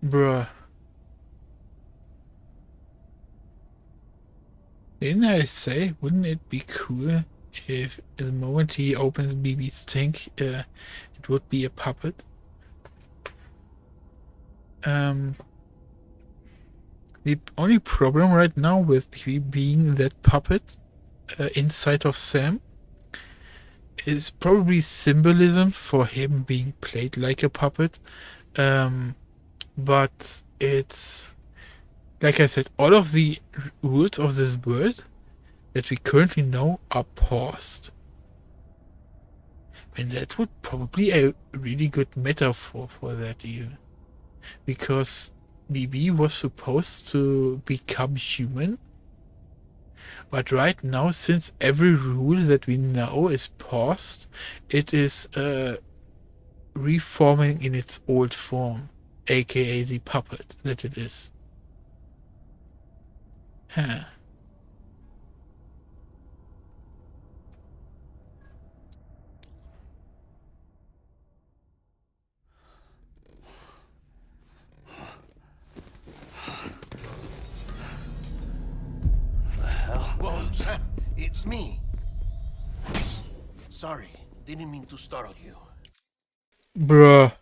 Bruh. Didn't I say, wouldn't it be cool if the moment he opens BB's tank, it would be a puppet? Um, the only problem right now with BB being that puppet inside of Sam is probably symbolism for him being played like a puppet. Um, but it's, like I said, all of the rules of this world that we currently know are paused. And that would probably a really good metaphor for that even. Because BB was supposed to become human, but right now, since every rule that we know is paused, it is reforming in its old form, aka the puppet that it is. Huh. The hell? Whoa, Sam, it's me. Sorry, didn't mean to startle you. Bruh.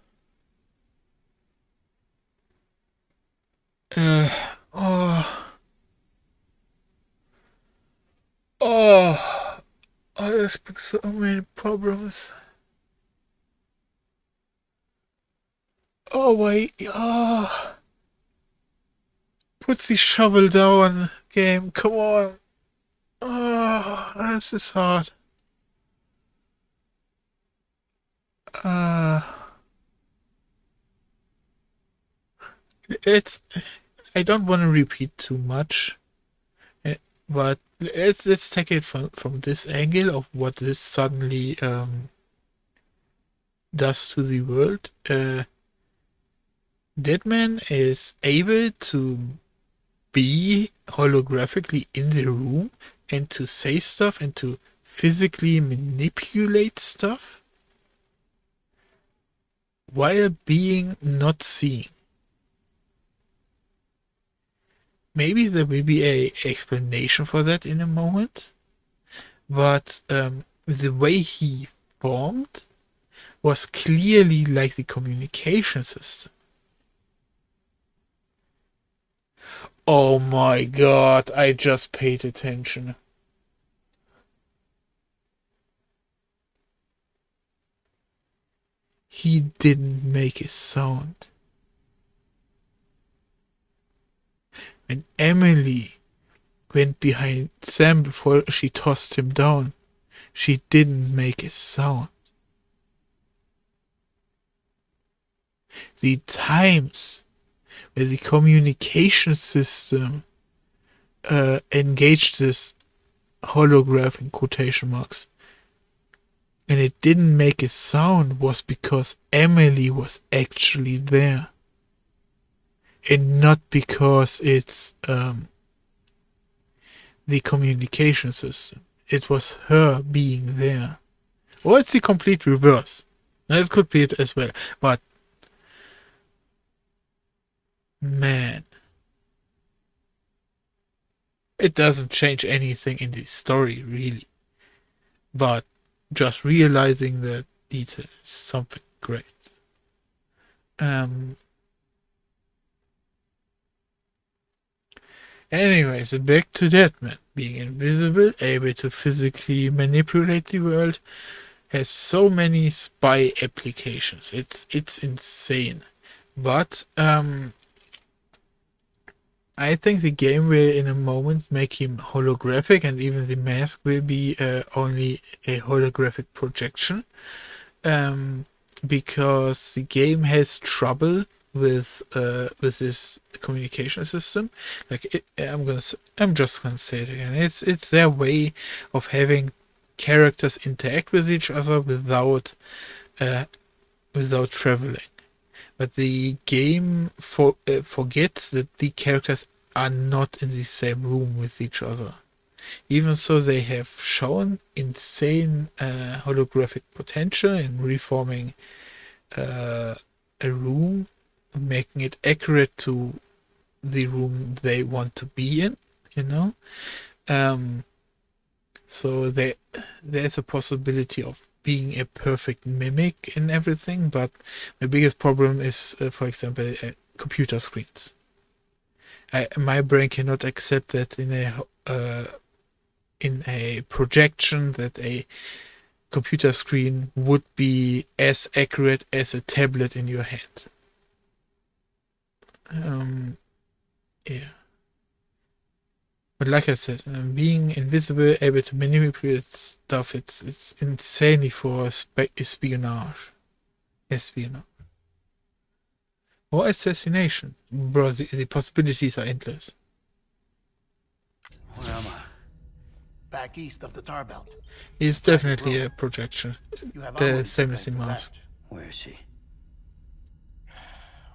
Oh. Oh. Oh, there's been so many problems. Oh, wait. Oh. Put the shovel down, game. Come on. Oh, this is hard. Uh, it's. I don't want to repeat too much, but let's take it from this angle of what this suddenly does to the world. Deadman is able to be holographically in the room and to say stuff and to physically manipulate stuff while being not seen. Maybe there will be a explanation for that in a moment, but the way he formed was clearly like the communication system. Oh my god, I just paid attention. He didn't make a sound. When Emily went behind Sam before she tossed him down, she didn't make a sound. The times where the communication system engaged this holograph in quotation marks and it didn't make a sound was because Emily was actually there. And not because it's the communication system. It was her being there. Or it's the complete reverse. Now, it could be it as well. But, man, it doesn't change anything in the story, really. But just realizing that detail is something great. Anyways, back to Deadman. Being invisible, able to physically manipulate the world, has so many spy applications. It's insane. But I think the game will in a moment make him holographic, and even the mask will be only a holographic projection. Because the game has trouble with this communication system. Like I'm just gonna say it again. It's their way of having characters interact with each other without traveling. But the game forgets that the characters are not in the same room with each other. Even so, they have shown insane holographic potential in reforming a room making it accurate to the room they want to be in, you know. So there's a possibility of being a perfect mimic in everything, but my biggest problem is, for example, computer screens. My brain cannot accept that in a projection that a computer screen would be as accurate as a tablet in your hand. Yeah. But like I said, being invisible, able to manipulate stuff, it's insanely for espionage. Espionage. Or assassination. Bro, the possibilities are endless. Where am I? Back east of the tar belt. It's definitely a projection. You have The Amelie same to as the thank for mask. that. Where is she?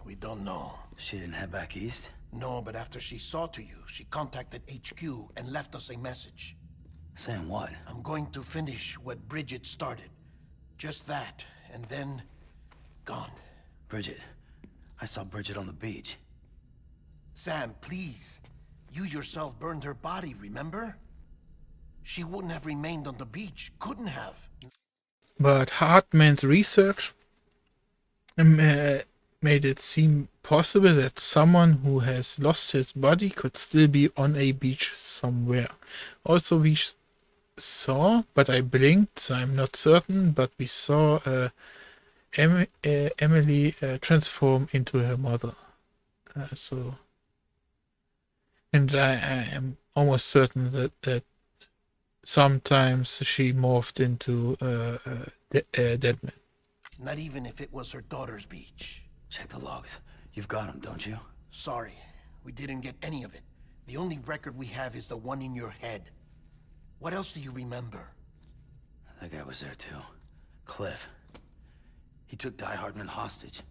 We don't know. She didn't head back east? No, but after she saw to you, she contacted HQ and left us a message. Saying what? I'm going to finish what Bridget started. Just that, and then... gone. Bridget. I saw Bridget on the beach. Sam, please. You yourself burned her body, remember? She wouldn't have remained on the beach. Couldn't have. But Hartman's research made it seem possible that someone who has lost his body could still be on a beach somewhere. Also, we saw, but I blinked, so I'm not certain, but we saw Emily transform into her mother. And I am almost certain that sometimes she morphed into Deadman. Not even if it was her daughter's beach. Check the logs. You've got them, don't you? Sorry, we didn't get any of it. The only record we have is the one in your head. What else do you remember? That guy was there too. Cliff. He took Die Hardman hostage.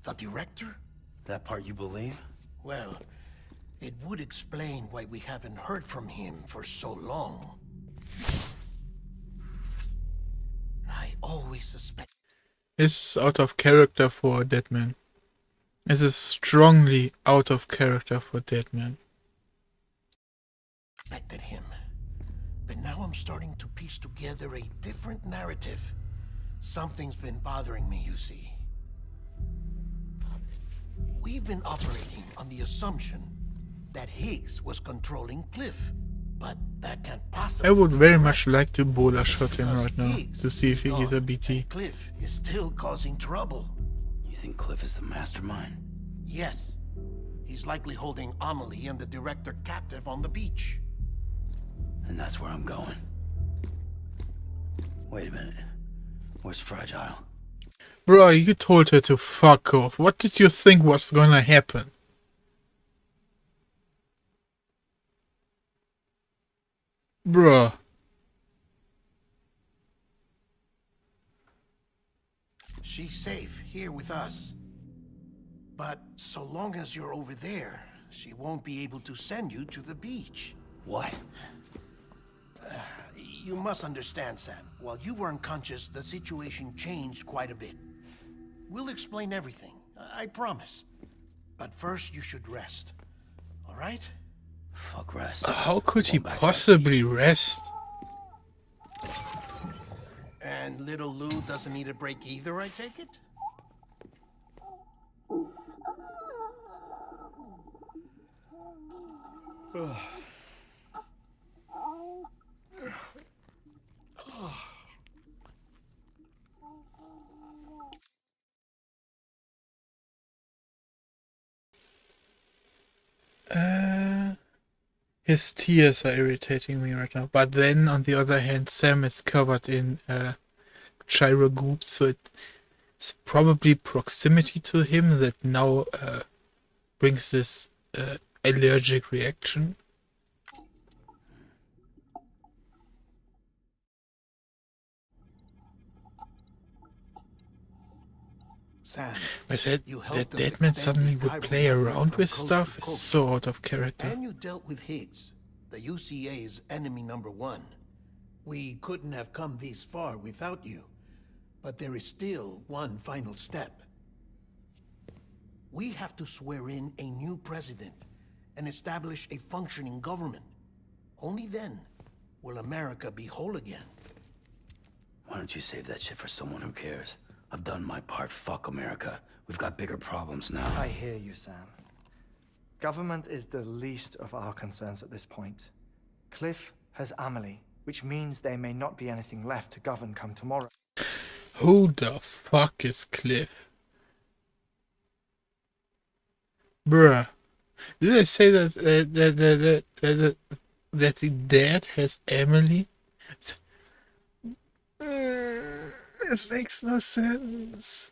The director? That part you believe? Well, it would explain why we haven't heard from him for so long. I always suspect... This is out of character for Deadman. This is strongly out of character for Deadman. ...suspected him. But now I'm starting to piece together a different narrative. Something's been bothering me, you see. We've been operating on the assumption that Higgs was controlling Cliff. But that can't possibly... I would be very correct, much like to bowler shot him because right now Higgs to see if he is a gone, BT. and Cliff is still causing trouble. You think Cliff is the mastermind? Yes. He's likely holding Amelie and the director captive on the beach. And that's where I'm going. Wait a minute. Where's Fragile? Bro, you told her to fuck off. What did you think was gonna happen? Bruh. She's safe here with us. But so long as you're over there, she won't be able to send you to the beach. What? You must understand, Sam. While you were unconscious, the situation changed quite a bit. We'll explain everything, I promise. But first, you should rest. All right? Fuck rest. How could he Going back to that possibly rest? And little Lou doesn't need a break either, I take it? His tears are irritating me right now. But then, on the other hand, Sam is covered in gyro goop, so it's probably proximity to him that now brings this allergic reaction. Sam, I said you helped that them Deadman expand suddenly the would gyro play network around from with coast stuff. to It's coast. so out of character. And you dealt with Higgs, the UCA's enemy #1. We couldn't have come this far without you. But there is still one final step. We have to swear in a new president and establish a functioning government. Only then will America be whole again. Why don't you save that shit for someone who cares? I've done my part. Fuck America. We've got bigger problems now. I hear you, Sam. Government is the least of our concerns at this point. Cliff has Amelie, which means there may not be anything left to govern come tomorrow. Who the fuck is Cliff? Bruh. Did I say that the dad has Emily? This makes no sense.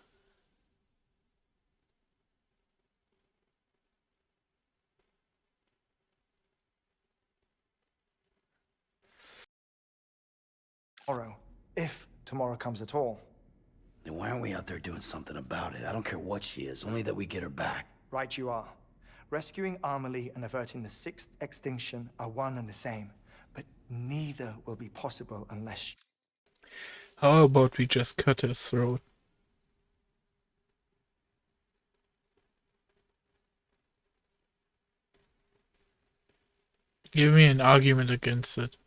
Tomorrow, if tomorrow comes at all. Then why aren't we out there doing something about it? I don't care what she is, only that we get her back. Right you are. Rescuing Amelie and averting the sixth extinction are one and the same, but neither will be possible unless... How about we just cut his throat? Give me an argument against it.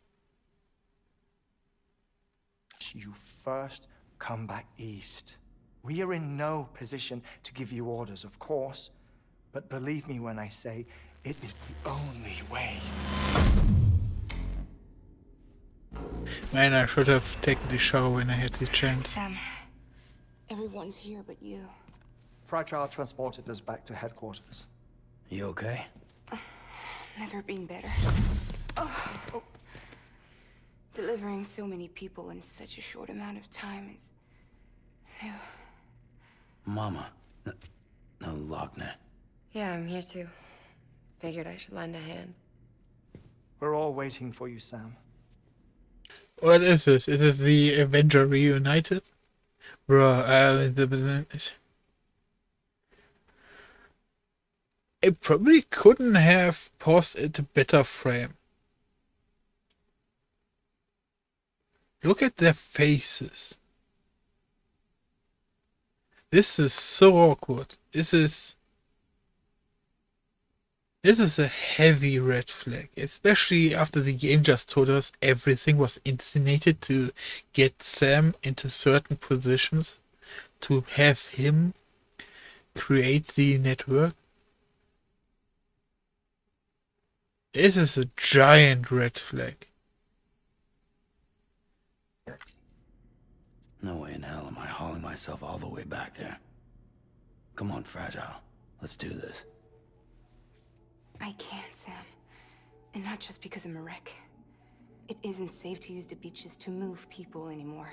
You first come back east. We are in no position to give you orders, of course, but believe me when I say it is the only way. Man, I should have taken the shower when I had the chance. Sam, everyone's here but you. Fragile transported us back to headquarters. You okay? Never been better. Oh. Delivering so many people in such a short amount of time is new. Mama. No, Lochner. Yeah, I'm here too. Figured I should lend a hand. We're all waiting for you, Sam. What is this? Is this the Avenger Reunited? Bro, I probably couldn't have paused at a better frame. Look at their faces. This is so awkward. This is a heavy red flag, especially after the game just told us everything was insinuated to get Sam into certain positions, to have him create the network. This is a giant red flag. No way in hell am I hauling myself all the way back there. Come on, Fragile. Let's do this. I can't, Sam. And not just because I'm a wreck. It isn't safe to use the beaches to move people anymore.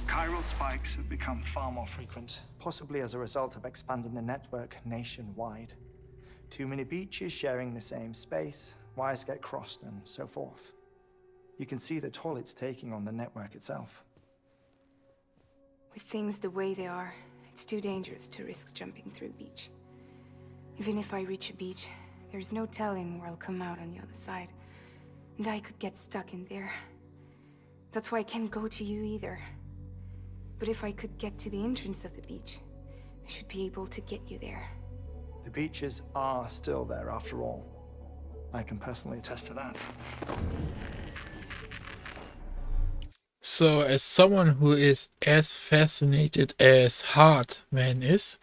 Chiral spikes have become far more frequent, possibly as a result of expanding the network nationwide. Too many beaches sharing the same space, wires get crossed, and so forth. You can see the toll it's taking on the network itself. With things the way they are, it's too dangerous to risk jumping through a beach. Even if I reach a beach, there's no telling where I'll come out on the other side. And I could get stuck in there. That's why I can't go to you either. But if I could get to the entrance of the beach, I should be able to get you there. The beaches are still there after all. I can personally attest to that. So, as someone who is as fascinated as Hartman is,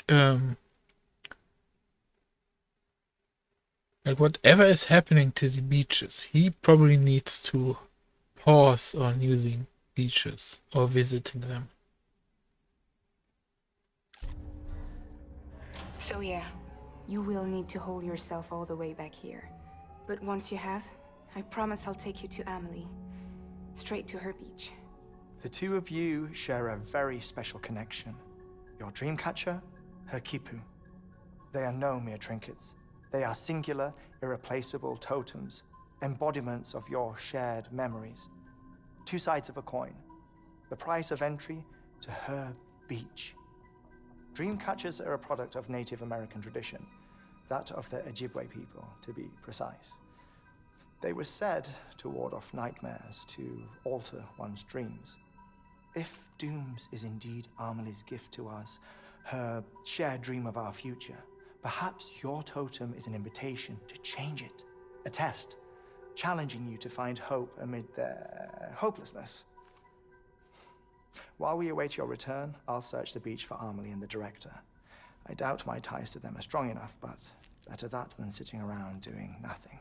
like whatever is happening to the beaches, he probably needs to pause on using beaches or visiting them. So yeah, you will need to hold yourself all the way back here. But once you have, I promise I'll take you to Amelie. Straight to her beach. The two of you share a very special connection. Your dreamcatcher, her Kipu. They are no mere trinkets. They are singular, irreplaceable totems, embodiments of your shared memories. Two sides of a coin. The price of entry to her beach. Dreamcatchers are a product of Native American tradition, that of the Ojibwe people, to be precise. They were said to ward off nightmares, to alter one's dreams. If Dooms is indeed Amelie's gift to us, her shared dream of our future, perhaps your totem is an invitation to change it. A test, challenging you to find hope amid their hopelessness. While we await your return, I'll search the beach for Amelie and the director. I doubt my ties to them are strong enough, but better that than sitting around doing nothing.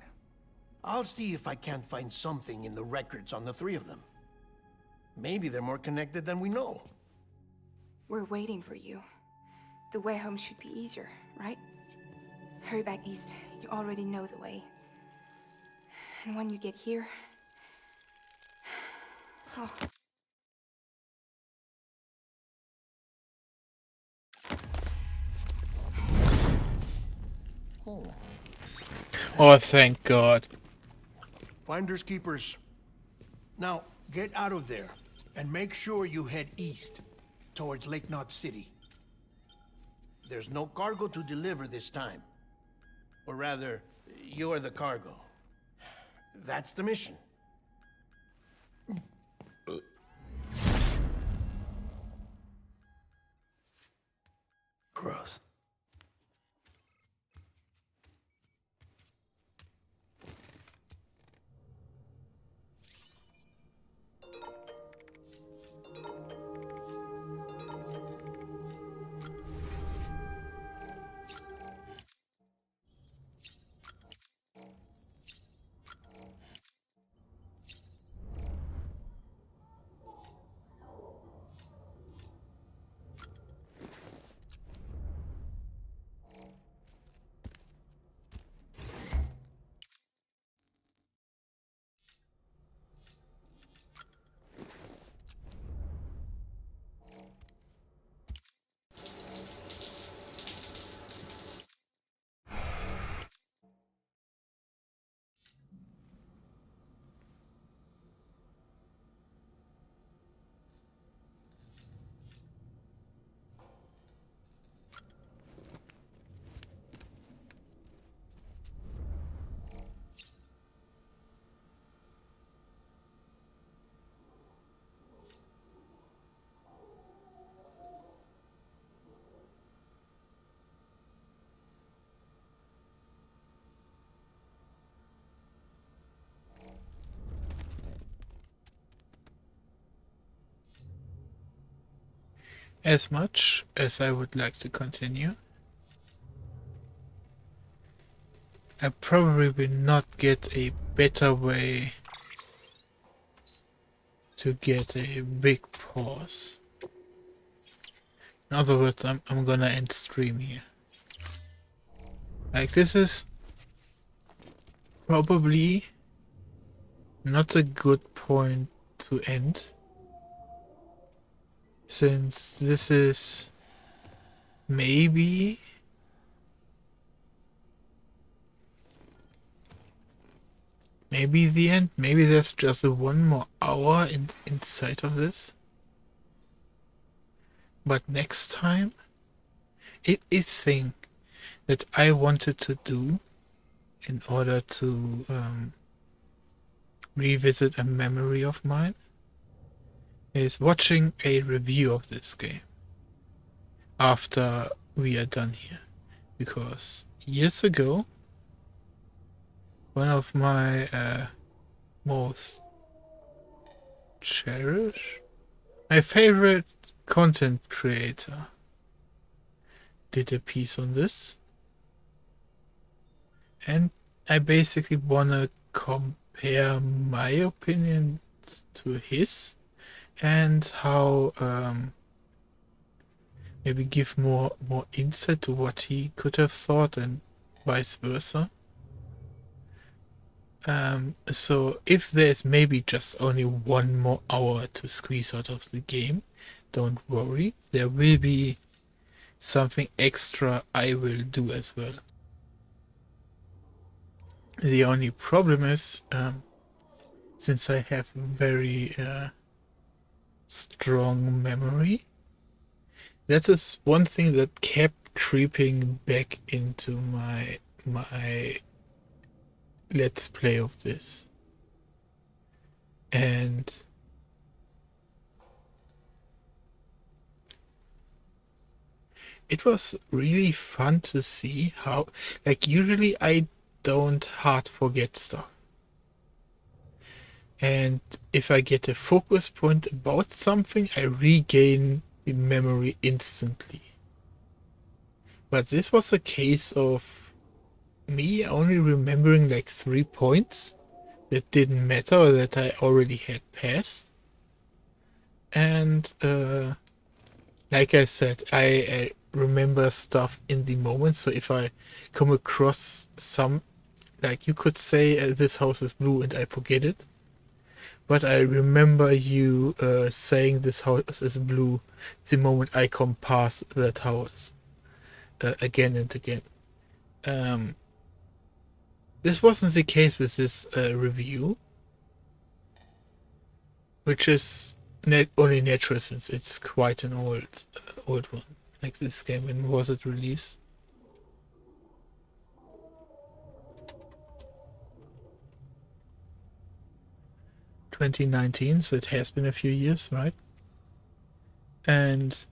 I'll see if I can't find something in the records on the three of them. Maybe they're more connected than we know. We're waiting for you. The way home should be easier, right? Hurry back east. You already know the way. And when you get here... Oh. Oh, thank God. Finders keepers. Now, get out of there, and make sure you head east, towards Lake Knot City. There's no cargo to deliver this time. Or rather, you're the cargo. That's the mission. Gross. As much as I would like to continue, I probably will not get a better way to get a big pause. In other words, I'm gonna end stream here. Like, this is probably not a good point to end, since this is maybe the end. Maybe there's just one more hour inside of this. But next time, it is thing that I wanted to do in order to revisit a memory of mine is watching a review of this game after we are done here. Because years ago, one of my most cherished, my favorite content creator did a piece on this, and I basically wanna compare my opinion to his and how maybe give more insight to what he could have thought and vice versa. So if there's maybe just only one more hour to squeeze out of the game, don't worry, there will be something extra I will do as well. The only problem is, since I have very strong memory, that is one thing that kept creeping back into my let's play of this. And it was really fun to see how, like, usually I don't hard forget stuff. And if I get a focus point about something, I regain the memory instantly. But this was a case of me only remembering like 3 points that didn't matter or that I already had passed. And like I said, I remember stuff in the moment. So if I come across some, like you could say this house is blue and I forget it. But I remember you saying this house is blue the moment I come past that house again and again. This wasn't the case with this review, which is only natural since it's quite an old one. Like this game, when was it released? ...2019, so it has been a few years, right? And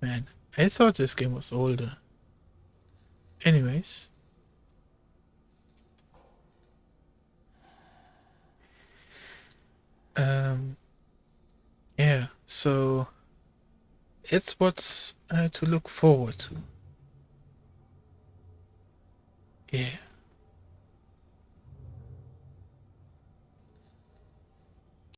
man, I thought this game was older. Anyways. Yeah, so it's what's to look forward to. Yeah.